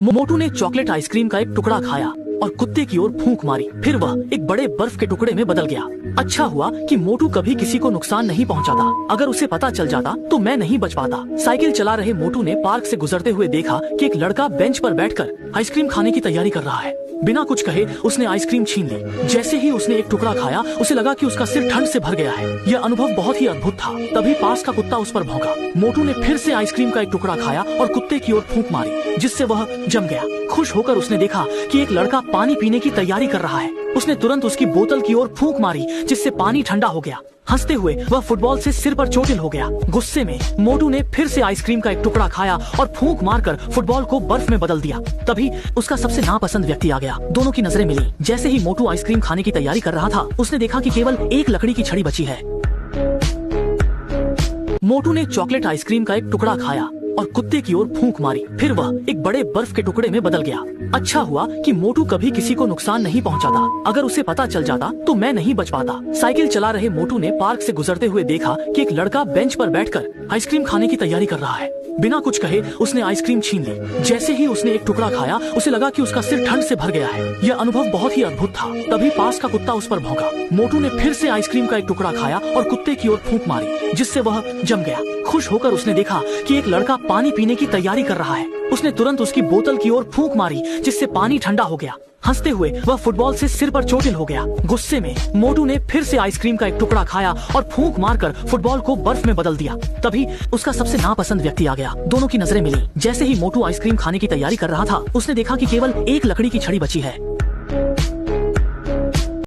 मोटू ने chocolate ice cream का एक टुकड़ा खाया और कुत्ते की ओर फूंक मारी। फिर वह एक बड़े बर्फ के टुकड़े में बदल गया। अच्छा हुआ कि मोटू कभी किसी को नुकसान नहीं पहुंचाता। अगर उसे पता चल जाता तो मैं नहीं बच पाता। साइकिल चला रहे मोटू ने पार्क से गुजरते हुए देखा कि एक लड़का बेंच पर बैठकर आइसक्रीम खाने की तैयारी कर रहा है। बिना कुछ कहे उसने आइसक्रीम छीन ली। जैसे ही उसने एक टुकड़ा खाया उसे लगा कि उसका सिर ठंड से भर गया है। यह अनुभव बहुत ही अद्भुत था। तभी पास का कुत्ता उस पर भौंका। मोटू ने फिर से आइसक्रीम का एक टुकड़ा खाया और कुत्ते की ओर फूंक मारी, जिससे वह जम गया। खुश होकर उसने देखा कि एक लड़का पानी पीने की तैयारी कर रहा है। उसने तुरंत उसकी बोतल की ओर फूंक मारी, जिससे पानी ठंडा हो गया। हंसते हुए वह फुटबॉल से सिर पर चोटिल हो गया। गुस्से में मोटू ने फिर से आइसक्रीम का एक टुकड़ा खाया और फूंक मारकर फुटबॉल को बर्फ में बदल दिया। तभी उसका सबसे नापसंद व्यक्ति आ गया। दोनों की नजरें मिली। जैसे ही मोटू आइसक्रीम खाने की तैयारी कर रहा था, उसने देखा कि केवल एक लकड़ी की छड़ी बची है। मोटू ने चॉकलेट आइसक्रीम का एक टुकड़ा खाया और कुत्ते की ओर फूंक मारी। फिर वह एक बड़े बर्फ के टुकड़े में बदल गया। अच्छा हुआ कि मोटू कभी किसी को नुकसान नहीं पहुंचाता। अगर उसे पता चल जाता तो मैं नहीं बच पाता। साइकिल चला रहे मोटू ने पार्क से गुजरते हुए देखा कि एक लड़का बेंच पर बैठकर आइसक्रीम खाने की तैयारी कर रहा है। बिना कुछ कहे उसने आइसक्रीम छीन ली। जैसे ही उसने एक टुकड़ा खाया उसे लगा कि उसका सिर ठंड से भर गया है। यह अनुभव बहुत ही अद्भुत था। तभी पास का कुत्ता उस पर भौंका। मोटू ने फिर से आइसक्रीम का एक टुकड़ा खाया और कुत्ते की ओर फूंक मारी, जिससे वह जम गया। खुश होकर उसने देखा कि एक लड़का पानी पीने की तैयारी कर रहा है। उसने तुरंत उसकी बोतल की ओर फूंक मारी, जिससे पानी ठंडा हो गया। हंसते हुए वह फुटबॉल से सिर पर चोटिल हो गया। गुस्से में मोटू ने फिर से आइसक्रीम का एक टुकड़ा खाया और फूंक मारकर फुटबॉल को बर्फ में बदल दिया। तभी उसका सबसे नापसंद व्यक्ति आ गया। दोनों की नजरें मिली। जैसे ही मोटू आइसक्रीम खाने की तैयारी कर रहा था, उसने देखा कि केवल एक लकड़ी की छड़ी बची है।